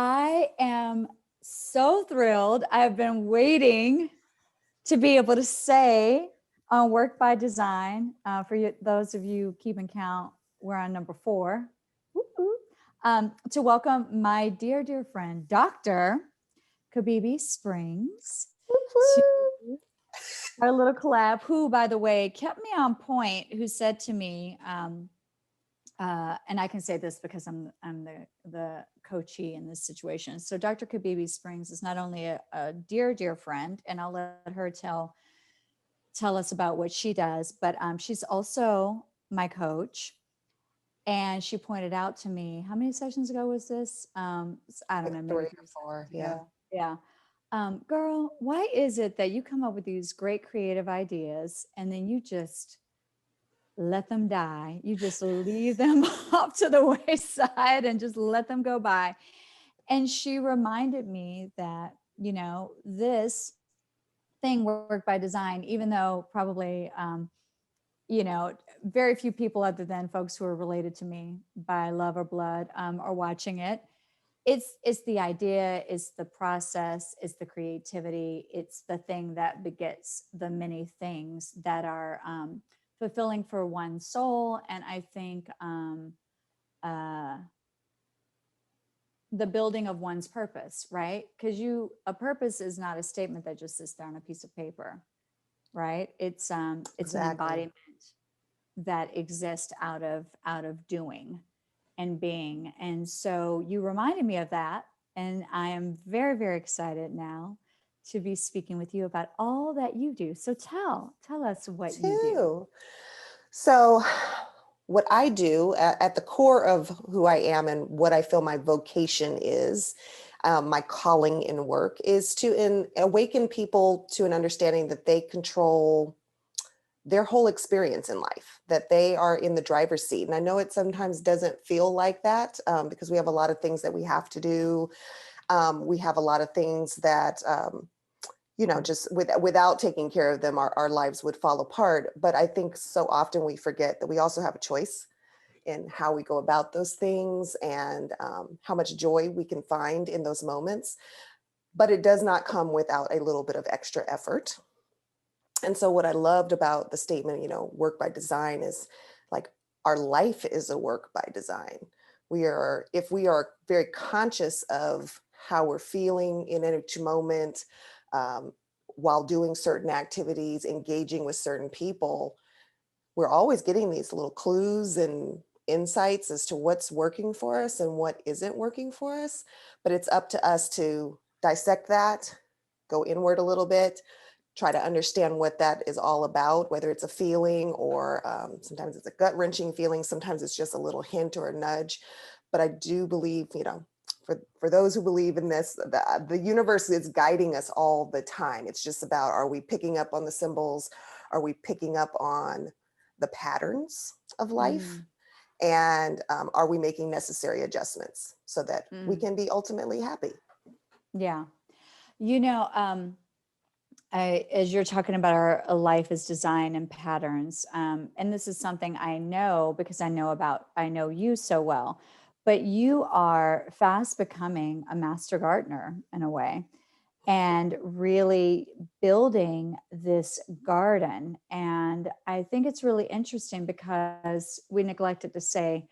I am so thrilled. I've been waiting to be able to say on Work by Design, for you, those of you keeping count, we're on number 4, to welcome my dear, dear friend, Dr. Kibibi Springs, to our little collab, who, by the way, kept me on point, who said to me, and I can say this because I'm the coachee in this situation. So Dr. Kibibi Springs is not only a dear, dear friend, and I'll let her tell us about what she does, but she's also my coach. And she pointed out to me, how many sessions ago was this? I don't Like know, maybe 3 or 4, 3 sessions yeah. ago. Yeah. Girl, why is it that you come up with these great creative ideas and then you just let them die? You just leave them off to the wayside and just let them go by. And she reminded me that, this thing, Work by Design, even though probably, very few people other than folks who are related to me by love or blood are watching it. It's the idea, it's the process, it's the creativity, it's the thing that begets the many things that are fulfilling for one's soul. And I think uh, the building of one's purpose, right? Because a purpose is not a statement that just sits there on a piece of paper, right? It's an Exactly. embodiment that exists out of doing and being. And so you reminded me of that, and I am very, very excited now to be speaking with you about all that you do. So tell us what you do. Too. So, what I do at the core of who I am and what I feel my vocation is, my calling in work is to awaken people to an understanding that they control their whole experience in life, that they are in the driver's seat. And I know it sometimes doesn't feel like that because we have a lot of things that we have to do. We have a lot of things that just without taking care of them, our lives would fall apart. But I think so often we forget that we also have a choice in how we go about those things and how much joy we can find in those moments. But it does not come without a little bit of extra effort. And so what I loved about the statement, work by design, is like our life is a work by design. If we are very conscious of how we're feeling in each moment, um, while doing certain activities, engaging with certain people, we're always getting these little clues and insights as to what's working for us and what isn't working for us. But it's up to us to dissect that, go inward a little bit, try to understand what that is all about, whether it's a feeling or sometimes it's a gut-wrenching feeling, sometimes it's just a little hint or a nudge. But I do believe, for those who believe in this, the universe is guiding us all the time. It's just about, are we picking up on the symbols? Are we picking up on the patterns of life? Mm, And are we making necessary adjustments so that we mm, can be ultimately happy? yeah. You know, as you're talking about our life as design and patterns, and this is something I know because I know you so well, but you are fast becoming a master gardener in a way and really building this garden. And I think it's really interesting because we neglected to say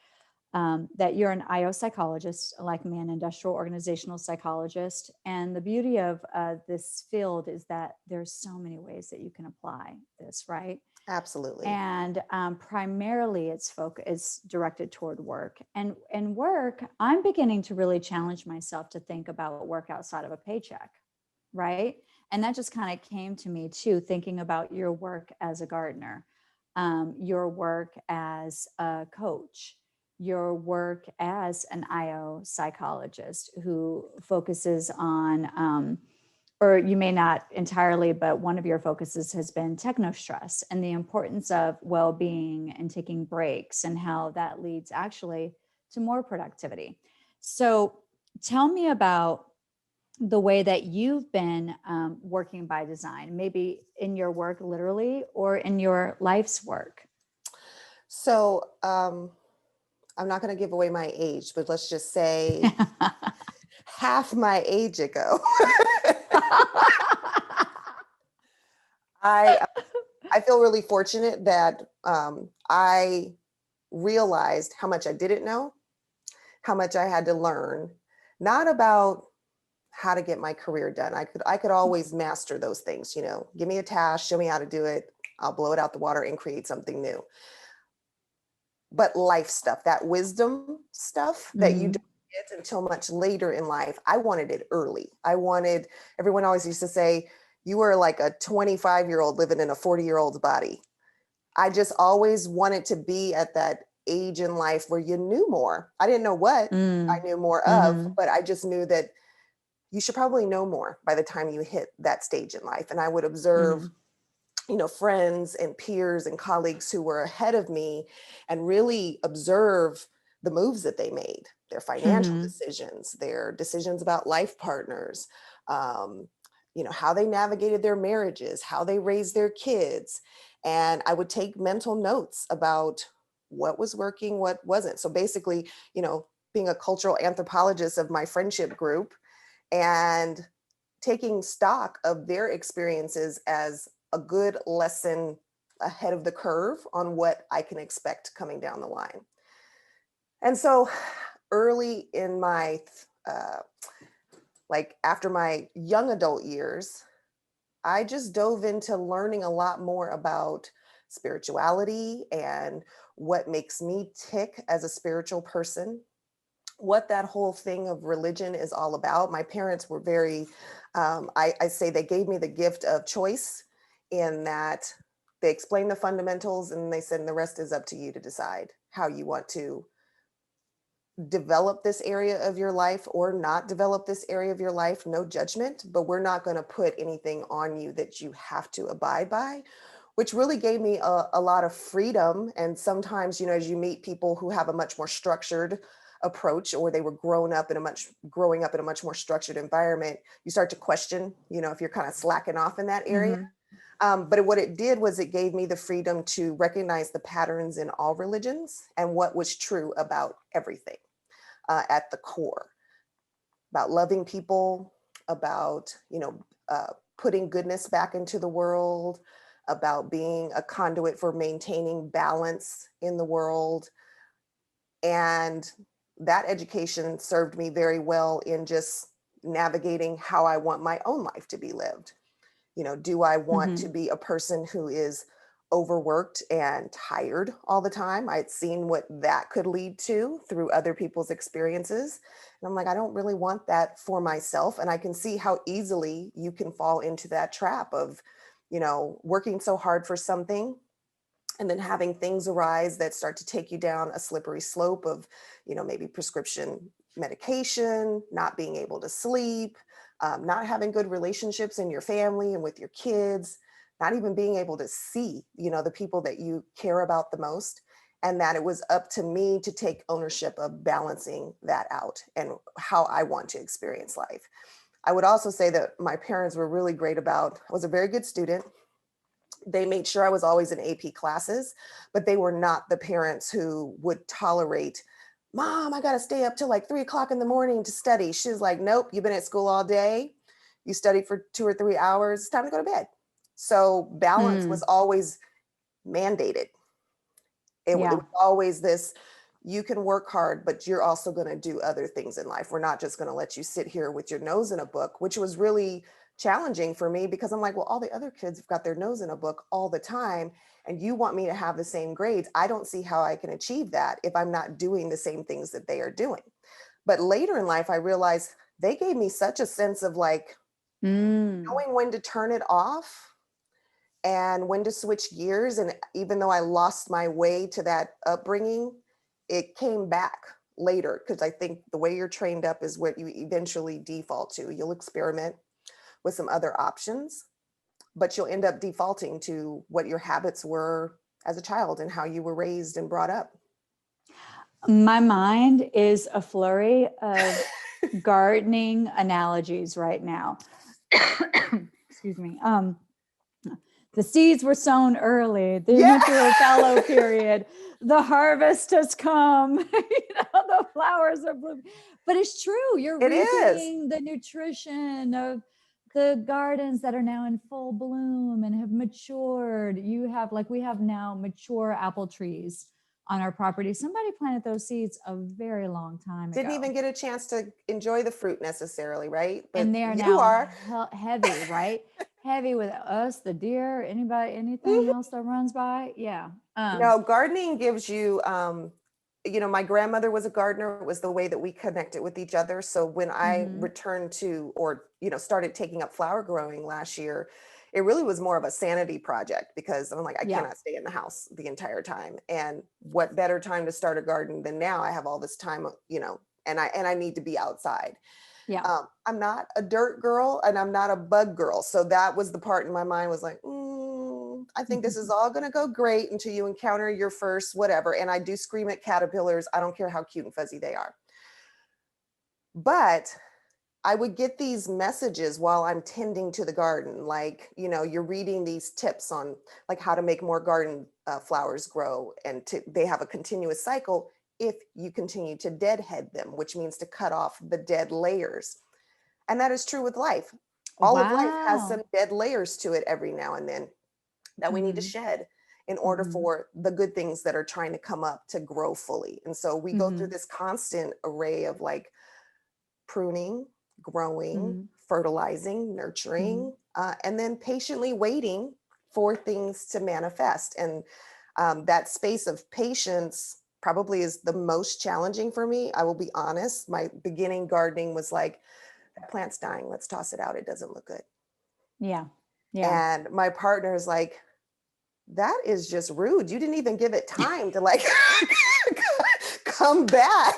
that you're an IO psychologist, like me, an industrial organizational psychologist. And the beauty of this field is that there's so many ways that you can apply this, right? Absolutely. And primarily it's directed toward work. And work, I'm beginning to really challenge myself to think about work outside of a paycheck, right? And that just kind of came to me too, thinking about your work as a gardener, your work as a coach, your work as an IO psychologist who focuses on, or you may not entirely, but one of your focuses has been techno stress and the importance of well being and taking breaks and how that leads actually to more productivity. So tell me about the way that you've been working by design, maybe in your work literally or in your life's work. So I'm not going to give away my age, but let's just say half my age ago, I I feel really fortunate that I realized how much I didn't know, how much I had to learn, not about how to get my career done. I could always master those things, give me a task, show me how to do it, I'll blow it out the water and create something new. But life stuff, that wisdom stuff that you don't get until much later in life, I wanted it early. Everyone always used to say, you were like a 25-year-old living in a 40-year-old's body. I just always wanted to be at that age in life where you knew more. I didn't know what I knew more of, but I just knew that you should probably know more by the time you hit that stage in life. And I would observe, friends and peers and colleagues who were ahead of me and really observe the moves that they made, their financial decisions, their decisions about life partners, how they navigated their marriages, how they raised their kids. And I would take mental notes about what was working, what wasn't. So basically, being a cultural anthropologist of my friendship group and taking stock of their experiences as a good lesson ahead of the curve on what I can expect coming down the line. And so early in my, after my young adult years, I just dove into learning a lot more about spirituality and what makes me tick as a spiritual person, what that whole thing of religion is all about. My parents were very, I say they gave me the gift of choice in that they explained the fundamentals and they said, and the rest is up to you to decide how you want to develop this area of your life or not develop this area of your life. No judgment, but we're not going to put anything on you that you have to abide by, which really gave me a lot of freedom. And sometimes, as you meet people who have a much more structured approach, or they were growing up in a much more structured environment, you start to question, if you're kind of slacking off in that area. But what it did was it gave me the freedom to recognize the patterns in all religions and what was true about everything at the core, about loving people, about, putting goodness back into the world, about being a conduit for maintaining balance in the world. And that education served me very well in just navigating how I want my own life to be lived. Do I want to be a person who is overworked and tired all the time? I'd seen what that could lead to through other people's experiences. And I'm like, I don't really want that for myself. And I can see how easily you can fall into that trap of, working so hard for something and then having things arise that start to take you down a slippery slope of, maybe prescription medication, not being able to sleep, not having good relationships in your family and with your kids, not even being able to see, the people that you care about the most. And that it was up to me to take ownership of balancing that out and how I want to experience life. I would also say that my parents were really great about, I was a very good student. They made sure I was always in AP classes, but they were not the parents who would tolerate, Mom, I got to stay up till like 3 o'clock in the morning to study. She's like, nope, you've been at school all day. You studied for 2 or 3 hours. It's time to go to bed. So balance was always mandated. It was always this, you can work hard, but you're also going to do other things in life. We're not just going to let you sit here with your nose in a book, which was really challenging for me because I'm like, well, all the other kids have got their nose in a book all the time. And you want me to have the same grades. I don't see how I can achieve that if I'm not doing the same things that they are doing. But later in life, I realized they gave me such a sense of like knowing when to turn it off and when to switch gears. And even though I lost my way to that upbringing, it came back later because I think the way you're trained up is what you eventually default to. You'll experiment with some other options, but you'll end up defaulting to what your habits were as a child and how you were raised and brought up. My mind is a flurry of gardening analogies right now. Excuse me. The seeds were sown early. They went through a fallow period. The harvest has come. the flowers are blooming. But it's true. You're It is. reaping the nutrition of the gardens that are now in full bloom and have matured. You have, like, we have now mature apple trees on our property. Somebody planted those seeds a very long time ago. Didn't even get a chance to enjoy the fruit necessarily, right? But And they are you now are. heavy, right? Heavy with us, the deer, anybody, anything Mhm. else that runs by. Yeah. No, gardening gives you, my grandmother was a gardener. It was the way that we connected with each other. So when I Mhm. returned to, or, started taking up flower growing last year, it really was more of a sanity project because I'm like, I Yeah. cannot stay in the house the entire time. And what better time to start a garden than now? I have all this time, and I need to be outside. Yeah. I'm not a dirt girl and I'm not a bug girl. So that was the part in my mind was like, I think this is all going to go great until you encounter your first whatever. And I do scream at caterpillars. I don't care how cute and fuzzy they are. But I would get these messages while I'm tending to the garden. Like, you're reading these tips on like how to make more garden flowers grow. And they have a continuous cycle if you continue to deadhead them, which means to cut off the dead layers. And that is true with life. All of life has some Wow. dead layers to it every now and then that we need to Mhm. shed in order Mhm. for the good things that are trying to come up to grow fully. And so we go through Mhm. this constant array of like pruning, growing, Mhm. fertilizing, Mhm. nurturing, and then patiently waiting for things to manifest. And that space of patience probably is the most challenging for me. I will be honest. My beginning gardening was like, that plant's dying. Let's toss it out. It doesn't look good. Yeah. Yeah. And my partner is like, that is just rude. You didn't even give it time to like come back.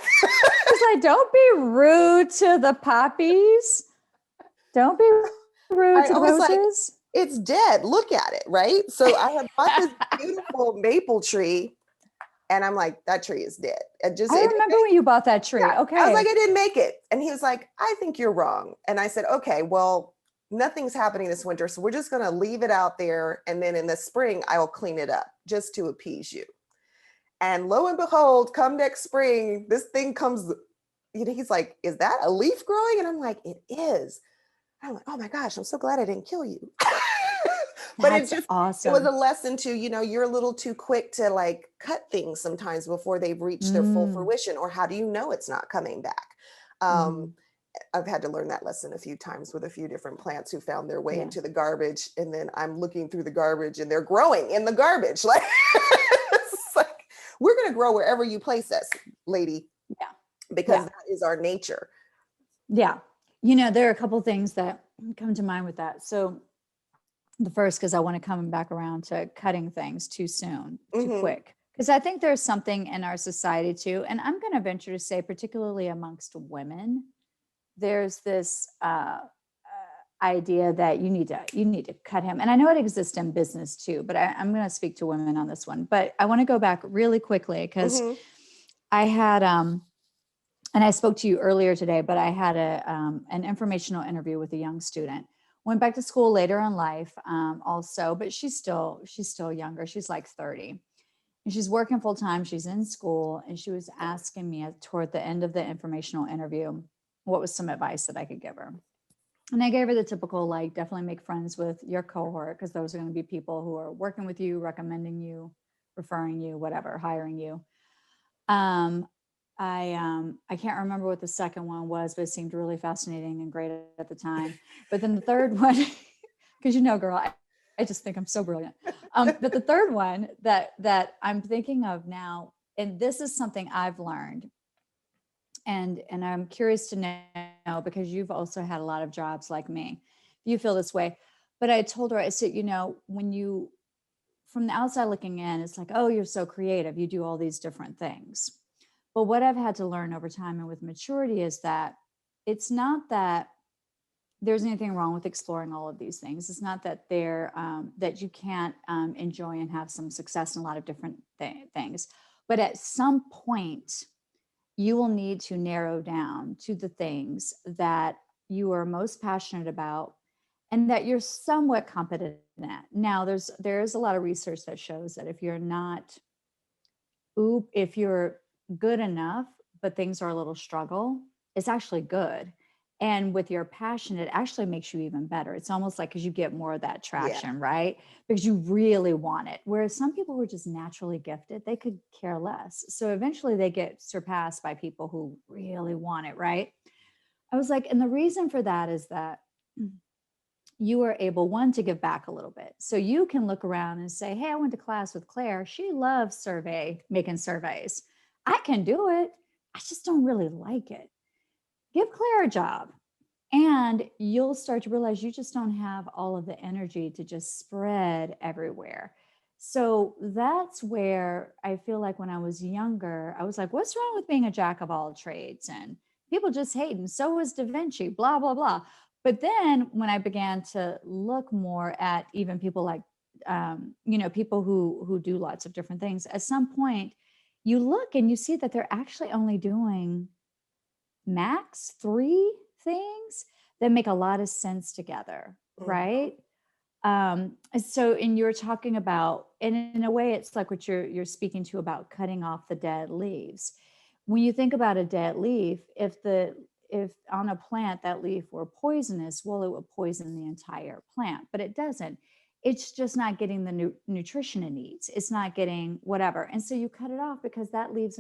It's like, don't be rude to the poppies. Don't be rude I to the was like, roses. it's dead. Look at it, right? So I have bought this beautiful maple tree, and I'm like, that tree is dead. I It didn't remember make, when you bought that tree. yeah. I was like, Okay. I didn't make it. And he was like, I think you're wrong. And I said, okay, well, nothing's happening this winter. So we're just going to leave it out there. And then in the spring, I will clean it up just to appease you. And lo and behold, come next spring, this thing comes, he's like, is that a leaf growing? And I'm like, it is. I'm like, oh my gosh, I'm so glad I didn't kill you. But That's it was a awesome. lesson to, you're a little too quick to like cut things sometimes before they've reached their full Mm. fruition, or how do you know it's not coming back? Um, Mhm. I've had to learn that lesson a few times with a few different plants who found their way Yeah. into the garbage. And then I'm looking through the garbage and they're growing in the garbage. Like, it's like, we're going to grow wherever you place us, lady, Yeah. because Yeah. that is our nature. Yeah. There are a couple things that come to mind with that. So the first, because I want to come back around to cutting things too soon, too Mm-hmm. quick. Because I think there's something in our society too, and I'm going to venture to say, particularly amongst women, there's this idea that you need to cut him. And I know it exists in business too, but I'm going to speak to women on this one. But I want to go back really quickly because Mm-hmm. I had and I spoke to you earlier today, but I had an informational interview with a young student. Went back to school later in life, also, but she's still younger. She's like 30, and she's working full time. She's in school, and she was asking me toward the end of the informational interview what was some advice that I could give her. And I gave her the typical, like, definitely make friends with your cohort, because those are going to be people who are working with you, recommending you, referring you, whatever, hiring you. Um, I can't remember what the second one was, but it seemed really fascinating and great at the time. But then the third one, because girl, I just think I'm so brilliant. But the third one that I'm thinking of now, and this is something I've learned, and I'm curious to know, because you've also had a lot of jobs like me. If you feel this way, but I told her, I said, when you, from the outside looking in, it's like, oh, you're so creative, you do all these different things. But what I've had to learn over time and with maturity is that it's not that there's anything wrong with exploring all of these things. It's not that that you can't enjoy and have some success in a lot of different things. But at some point, you will need to narrow down to the things that you are most passionate about and that you're somewhat competent at. Now, there's a lot of research that shows that if you're not if you're good enough, but things are a little struggle, it's actually good. And with your passion, it actually makes you even better. It's almost like because you get more of that Yeah. traction, right? Because you really want it. Whereas some people who are just naturally gifted, they could care less. So eventually they get surpassed by people who really want it, right? I was like, and the reason for that is that you are able, one, to give back a little bit. So you can look around and say, hey, I went to class with Claire. She loves making surveys. I can do it. I just don't really like it. Give Claire a job. And you'll start to realize you just don't have all of the energy to just spread everywhere. So that's where I feel like when I was younger, I was like, what's wrong with being a jack of all trades? And people just hate, and so was Da Vinci, blah, blah, blah. But then when I began to look more at even people like, people who do lots of different things, at some point you look and you see that they're actually only doing max 3 things that make a lot of sense together, Mhm. right? So and you're talking about, and in a way it's like what you're speaking to about cutting off the dead leaves. When you think about a dead leaf, if on a plant that leaf were poisonous, well, it would poison the entire plant, but it doesn't. It's just not getting the nutrition it needs. It's not getting whatever, and so you cut it off because that leaves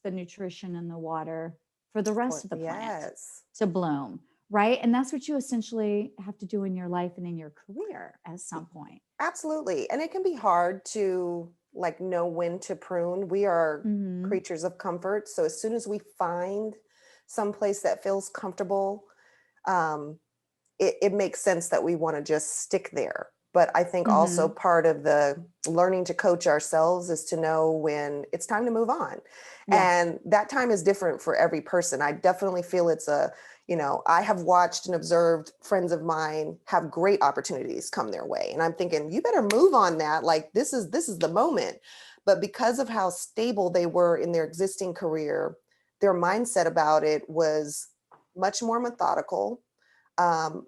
the nutrition in the water for the rest of the plant Yes. to bloom, right? And that's what you essentially have to do in your life and in your career at some point. Absolutely. And it can be hard to like know when to prune. We are Mm-hmm. creatures of comfort. So as soon as we find some place that feels comfortable, um, it makes sense that we want to just stick there. But I think also Mm-hmm. part of the learning to coach ourselves is to know when it's time to move on. Yeah. And that time is different for every person. I definitely feel it's I have watched and observed friends of mine have great opportunities come their way. And I'm thinking, you better move on that. Like this is the moment. But because of how stable they were in their existing career, their mindset about it was much more methodical,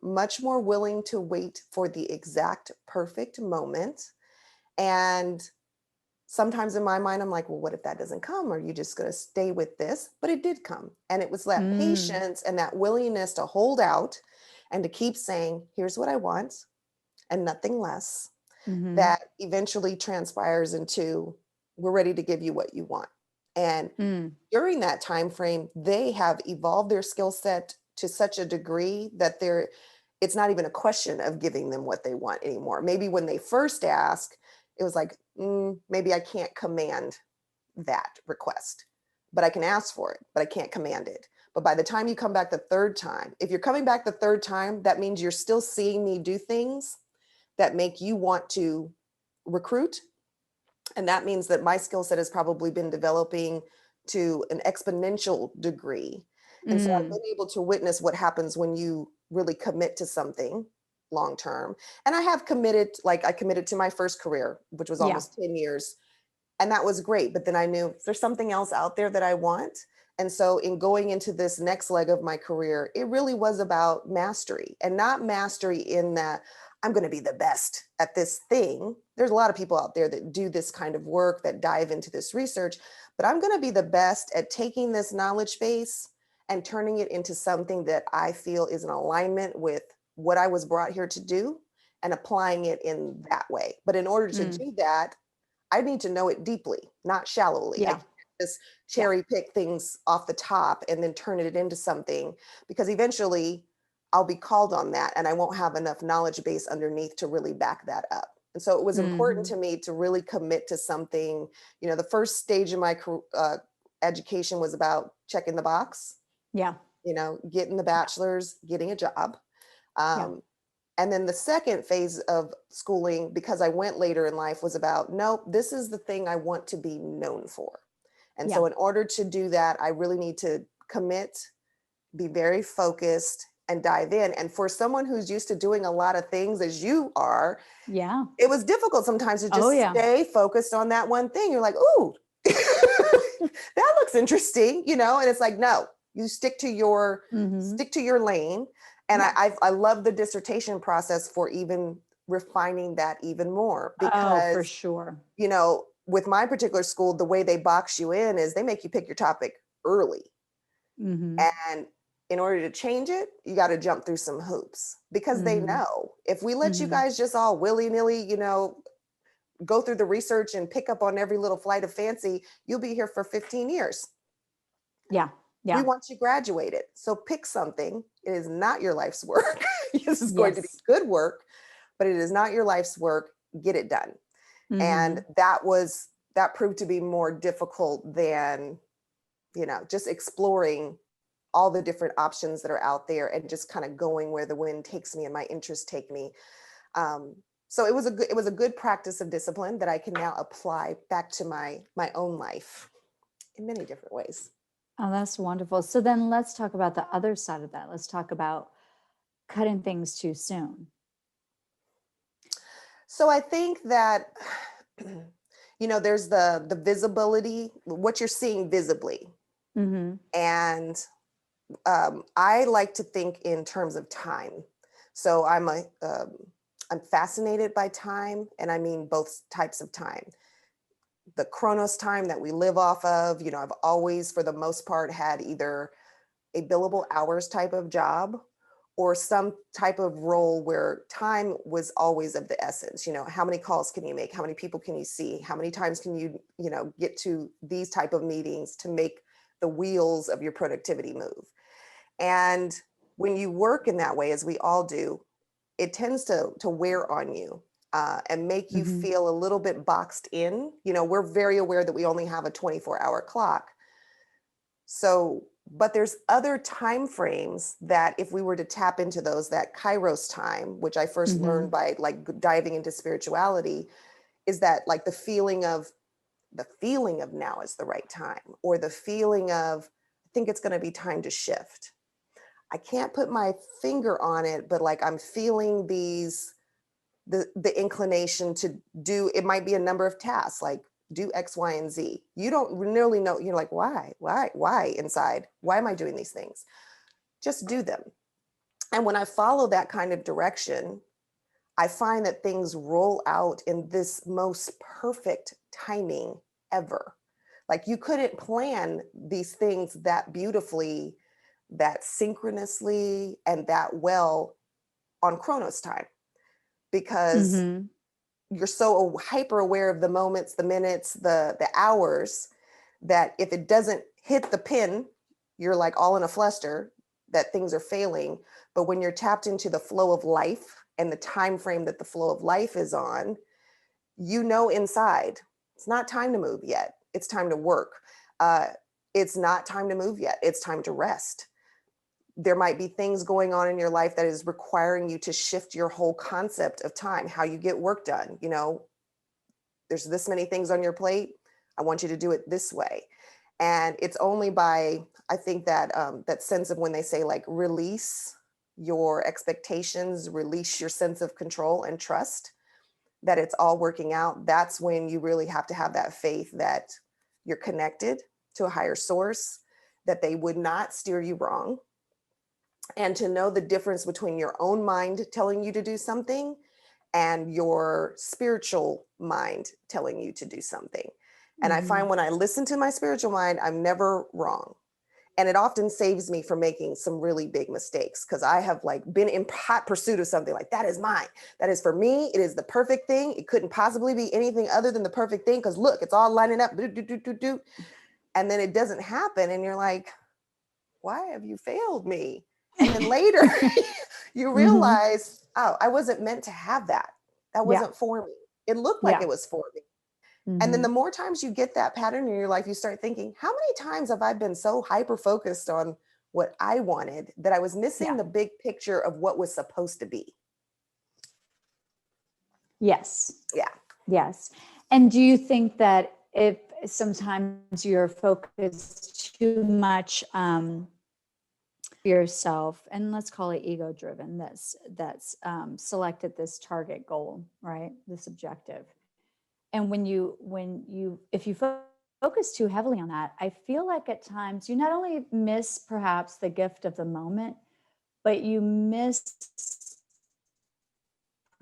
much more willing to wait for the exact perfect moment. And sometimes in my mind, I'm like, well, what if that doesn't come? Are you just going to stay with this? But it did come. And it was that Mm. patience and that willingness to hold out and to keep saying, here's what I want and nothing less, Mm-hmm. that eventually transpires into, we're ready to give you what you want. And Mm. during that time frame, they have evolved their skill set to such a degree that it's not even a question of giving them what they want anymore. Maybe when they first ask, it was like, maybe I can't command that request, but I can ask for it, but I can't command it. But by the time you come back the third time, if you're coming back the third time, that means you're still seeing me do things that make you want to recruit. And that means that my skill set has probably been developing to an exponential degree. And so I've Mm. been able to witness what happens when you really commit to something long term. And I have committed, like I committed to my first career, which was Yeah. almost 10 years. And that was great. But then I knew, is there something else out there that I want? And so in going into this next leg of my career, it really was about mastery, and not mastery in that I'm going to be the best at this thing. There's a lot of people out there that do this kind of work, that dive into this research, but I'm going to be the best at taking this knowledge base and turning it into something that I feel is in alignment with what I was brought here to do, and applying it in that way. But in order to Mm. do that, I need to know it deeply, not shallowly. I Yeah. can't just Yeah. cherry pick things off the top and then turn it into something, because eventually I'll be called on that and I won't have enough knowledge base underneath to really back that up. And so it was important Mm-hmm. to me to really commit to something. The first stage of my education was about checking the box, Yeah. getting the Yeah. bachelor's, getting a job. Yeah. Um, and then the second phase of schooling, because I went later in life, was about, nope, this is the thing I want to be known for. And Yeah. so in order to do that, I really need to commit, be very focused, and dive in. And for someone who's used to doing a lot of things as you are, Yeah. it was difficult sometimes to Oh just yeah. stay focused on that one thing. You're like, ooh, that looks interesting, and it's like, no, you Mm-hmm. stick to your lane. And Yeah. I love the dissertation process for even refining that even more, Oh, for because sure. with my particular school, the way they box you in is they make you pick your topic early. Mm-hmm. And in order to change it, you got to jump through some hoops, because they Mm-hmm. know if we let you Mm-hmm. guys just all willy-nilly, go through the research and pick up on every little flight of fancy, you'll be here for 15 years. Yeah. We Yeah. want you graduated. So pick something. It is not your life's work. This is going to be Yes. good work, but it is not your life's work. Get it done. Mm-hmm. And that proved to be more difficult than, just exploring all the different options that are out there and just kind of going where the wind takes me and my interests take me. Um, so it was a good practice of discipline that I can now apply back to my own life in many different ways. Oh, that's wonderful. So then let's talk about the other side of that. Let's talk about cutting things too soon. So I think that there's the visibility, what you're seeing visibly, Mm-hmm. and I like to think in terms of time. So I'm fascinated by time, and I mean both types of time. The Chronos time that we live off of, I've always, for the most part, had either a billable hours type of job or some type of role where time was always of the essence. How many calls can you make? How many people can you see? How many times can you, get to these type of meetings to make the wheels of your productivity move? And when you work in that way, as we all do, it tends to wear on you, and make you Mm-hmm. feel a little bit boxed in. We're very aware that we only have a 24-hour clock. So, but there's other time frames that if we were to tap into those, that Kairos time, which I first Mm-hmm. learned by like diving into spirituality, is that like the feeling of now is the right time, or the feeling of, I think it's going to be time to shift. I can't put my finger on it, but like I'm feeling the inclination to do, it might be a number of tasks, like do X, Y, and Z. You don't really know, you're like, why inside? Why am I doing these things? Just do them. And when I follow that kind of direction, I find that things roll out in this most perfect timing ever. Like you couldn't plan these things that beautifully, that synchronously, and that well on Chronos time, because Mm-hmm. you're so hyper aware of the moments, the minutes, the hours, that if it doesn't hit the pin, you're like all in a fluster that things are failing. But when you're tapped into the flow of life and the time frame that the flow of life is on, inside it's not time to move yet. It's time to work. Uh, it's not time to move yet. It's time to rest. There might be things going on in your life that is requiring you to shift your whole concept of time, how you get work done. There's this many things on your plate. I want you to do it this way. And it's only by, I think that that sense of when they say like release your expectations, release your sense of control and trust that it's all working out. That's when you really have to have that faith that you're connected to a higher source, that they would not steer you wrong, and to know the difference between your own mind telling you to do something and your spiritual mind telling you to do something. And I Mm-hmm. find when I listen to my spiritual mind, I'm never wrong. And it often saves me from making some really big mistakes, because I have like been in hot pursuit of something like that is mine. That is for me. It is the perfect thing. It couldn't possibly be anything other than the perfect thing, because look, it's all lining up. And then it doesn't happen. And you're like, why have you failed me? And then later you Mm-hmm. realize, oh, I wasn't meant to have that. That Yeah. wasn't for me. It looked like Yeah. it was for me. And then Mm-hmm. the more times you get that pattern in your life, you start thinking, how many times have I been so hyper focused on what I wanted that I was missing Yeah. the big picture of what was supposed to be? Yes. Yeah. Yes. And do you think that if sometimes you're focused too much yourself, and let's call it ego driven, that's selected this target goal, right? This objective. And when you if you focus too heavily on that, I feel like at times you not only miss perhaps the gift of the moment, but you miss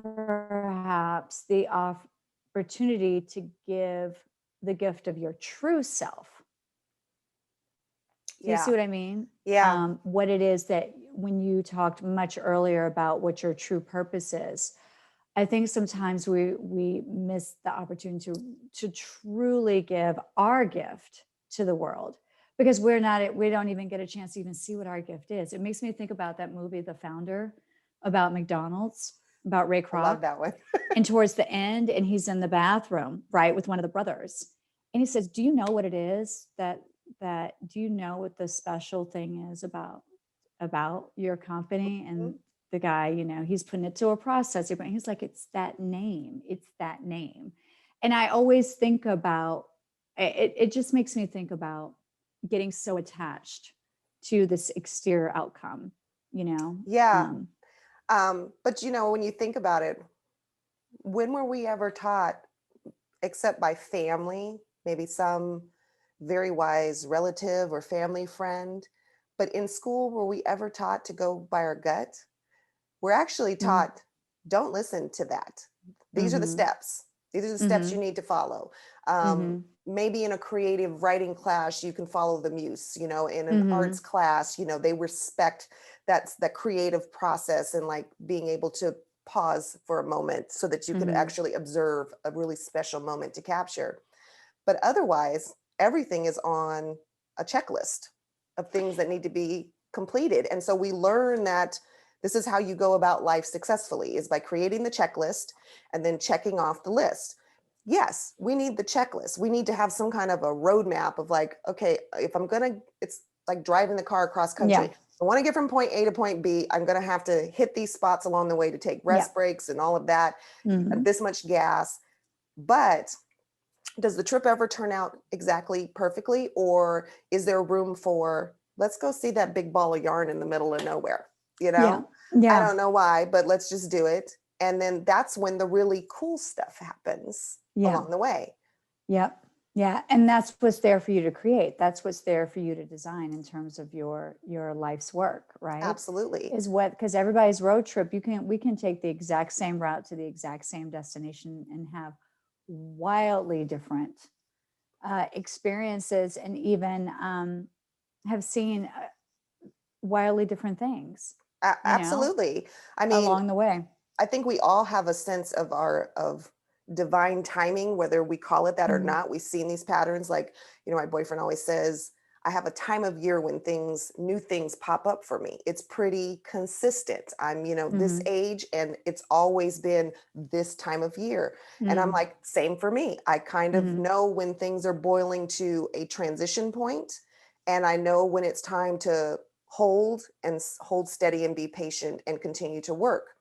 perhaps the opportunity to give the gift of your true self. Do you see Yeah. what I mean? Yeah. What it is that when you talked much earlier about what your true purpose is, I think sometimes we miss the opportunity to truly give our gift to the world because we don't even get a chance to even see what our gift is. It makes me think about that movie, The Founder, about McDonald's, about Ray I love Kroc. that one. And towards the end, and he's in the bathroom, right, with one of the brothers. And he says, do you know what it is do you know what the special thing is about your company? And the guy, he's putting it to a process. But he's like, it's that name. It's that name. And I always think about it just makes me think about getting so attached to this exterior outcome, Yeah. But when you think about it, when were we ever taught, except by family, maybe some very wise relative or family friend, but in school, were we ever taught to go by our gut? We're actually taught, don't listen to that. These are the Mm-hmm. steps. These are the steps you Mm-hmm. need to follow. Mm-hmm. Maybe in a creative writing class, you can follow the muse, in an Mm-hmm. arts class, they respect that creative process and like being able to pause for a moment so that you could Mm-hmm. actually observe a really special moment to capture. But otherwise, everything is on a checklist of things that need to be completed. And so we learn that this is how you go about life successfully, is by creating the checklist and then checking off the list. Yes, we need the checklist. We need to have some kind of a roadmap of like, okay, if I'm going to, it's like driving the car across country. Yeah. I want to get from point A to point B. I'm going to have to hit these spots along the way to take Yeah. rest breaks and all of that, Mm-hmm. this much gas. But does the trip ever turn out exactly perfectly? Or is there room for, let's go see that big ball of yarn in the middle of nowhere? Yeah. I Yeah. don't know why, but let's just do it. And then that's when the really cool stuff happens Yeah. along the way. Yep. Yeah. And that's what's there for you to create. That's what's there for you to design in terms of your life's work, right? Absolutely. Because everybody's road trip, we can take the exact same route to the exact same destination and have wildly different experiences, and even have seen wildly different things, Absolutely. I mean, along the way. I think we all have a sense of divine timing, whether we call it that or Mm-hmm. not. We've seen these patterns. Like, my boyfriend always says, I have a time of year when new things pop up for me. It's pretty consistent. I'm, this Mm-hmm. age, and it's always been this time of year. And I'm like, same for me. I kind of Mm-hmm. know when things are boiling to a transition point, and I know when it's time to hold steady and be patient and continue to work.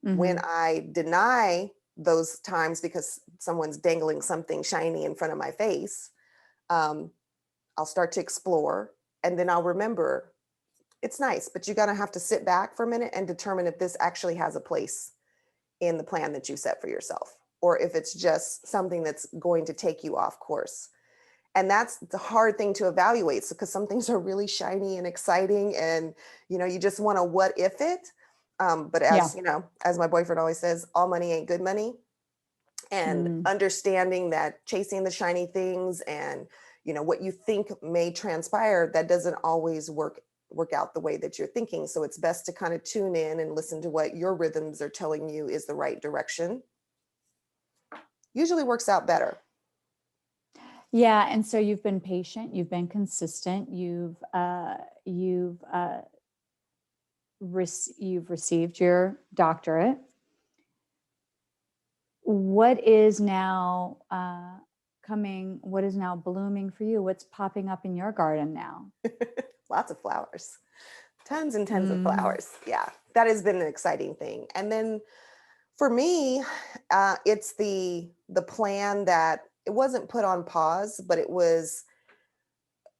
When Mm-hmm. I deny those times because someone's dangling something shiny in front of my face, um, I'll start to explore, and then I'll remember it's nice, but you're going to have to sit back for a minute and determine if this actually has a place in the plan that you set for yourself, or if it's just something that's going to take you off course. And that's the hard thing to evaluate, because some things are really shiny and exciting, and you just want to what if it. But Yeah. as my boyfriend always says, all money ain't good money. And Mm. understanding that chasing the shiny things and what you think may transpire, that doesn't always work out the way that you're thinking. So it's best to kind of tune in and listen to what your rhythms are telling you is the right direction. Usually works out better. Yeah, and so you've been patient, you've been consistent, you've received your doctorate. What is now coming? What is now blooming for you? What's popping up in your garden now? Lots of flowers, tons and tons of flowers. Yeah, that has been an exciting thing. And then for me, it's the plan that it wasn't put on pause, but it was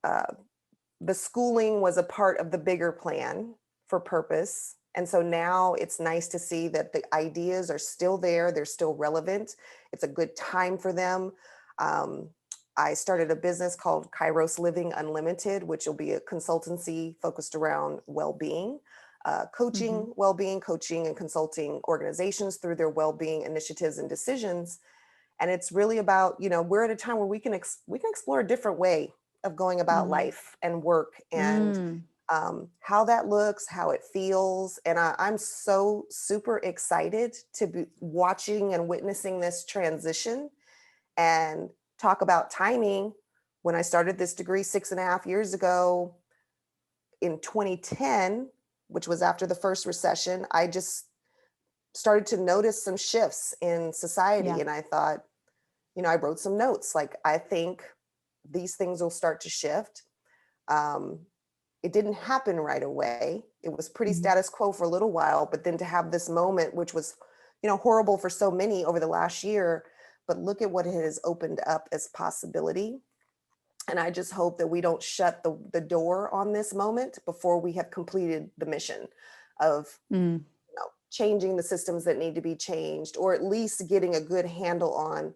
the schooling was a part of the bigger plan for purpose. And so now it's nice to see that the ideas are still there. They're still relevant. It's a good time for them. I started a business called Kairos Living Unlimited, which will be a consultancy focused around well-being, coaching and consulting organizations through their well-being initiatives and decisions. And it's really about, we're at a time where we can explore a different way of going about Mhm. life and work, and Mm. how that looks, how it feels. And I'm so super excited to be watching and witnessing this transition. And talk about timing. When I started this degree 6.5 years ago in 2010, which was after the first recession, I just started to notice some shifts in society. Yeah. And I thought, I wrote some notes like, I think these things will start to shift. Um, it didn't happen right away. It was pretty Mhm. status quo for a little while, but then to have this moment, which was, horrible for so many over the last year, but look at what it has opened up as possibility. And I just hope that we don't shut the door on this moment before we have completed the mission of Mm. changing the systems that need to be changed, or at least getting a good handle on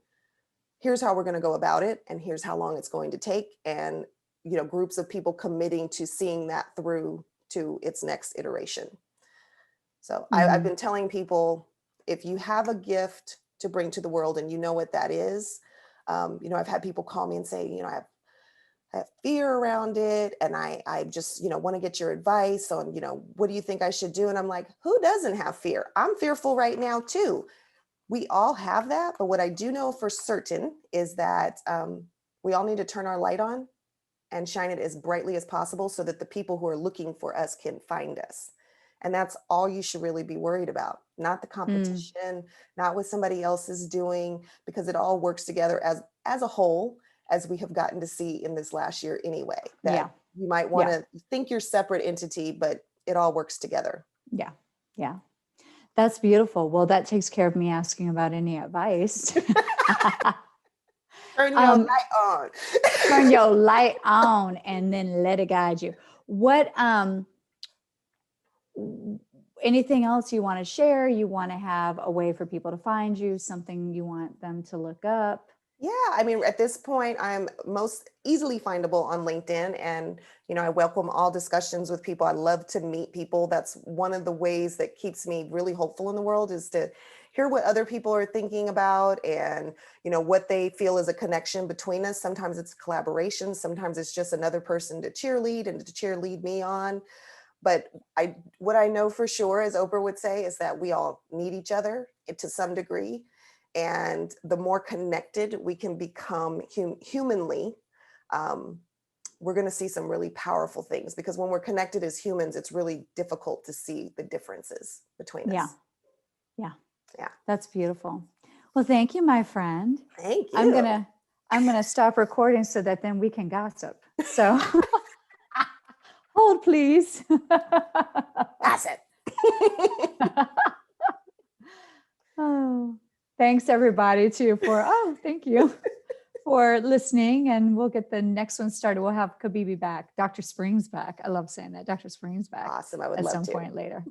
here's how we're going to go about it, and here's how long it's going to take, and groups of people committing to seeing that through to its next iteration. So I've Mhm. been telling people, if you have a gift to bring to the world and you know what that is, I've had people call me and say, I have fear around it, and I just want to get your advice on what do you think I should do. And I'm like, who doesn't have fear? I'm fearful right now too. We all have that, but what I do know for certain is that we all need to turn our light on and shine it as brightly as possible so that the people who are looking for us can find us. And that's all you should really be worried about, not the Mm. competition, not what somebody else is doing, because it all works together as a whole, as we have gotten to see in this last year anyway, Yeah. that you might want Yeah. to think you're separate entity, but it all works together. Yeah. Yeah. That's beautiful. Well, that takes care of me asking about any advice. Turn your um, light on. turn your light on and then let it guide you. What anything else you want to share? You want to have a way for people to find you, something you want them to look up? Yeah, I mean, at this point, I'm most easily findable on LinkedIn, and I welcome all discussions with people. I love to meet people. That's one of the ways that keeps me really hopeful in the world, is to hear what other people are thinking about, and what they feel is a connection between us. Sometimes it's collaboration, sometimes it's just another person to cheerlead and to cheerlead me on. But what I know for sure, as Oprah would say, is that we all need each other to some degree. And the more connected we can become humanly, um, we're going to see some really powerful things, because when we're connected as humans, it's really difficult to see the differences between Yeah. us. Yeah. Yeah. That's beautiful. Well, thank you, my friend. Thank I'm you. gonna I'm gonna stop recording so that then we can gossip. So hold, please. That's it. Oh, thanks everybody too thank you for listening, and we'll get the next one started. We'll have Kibibi back, Dr. Springs back. I love saying that, Dr. Springs back Awesome. I would at love some to. point later.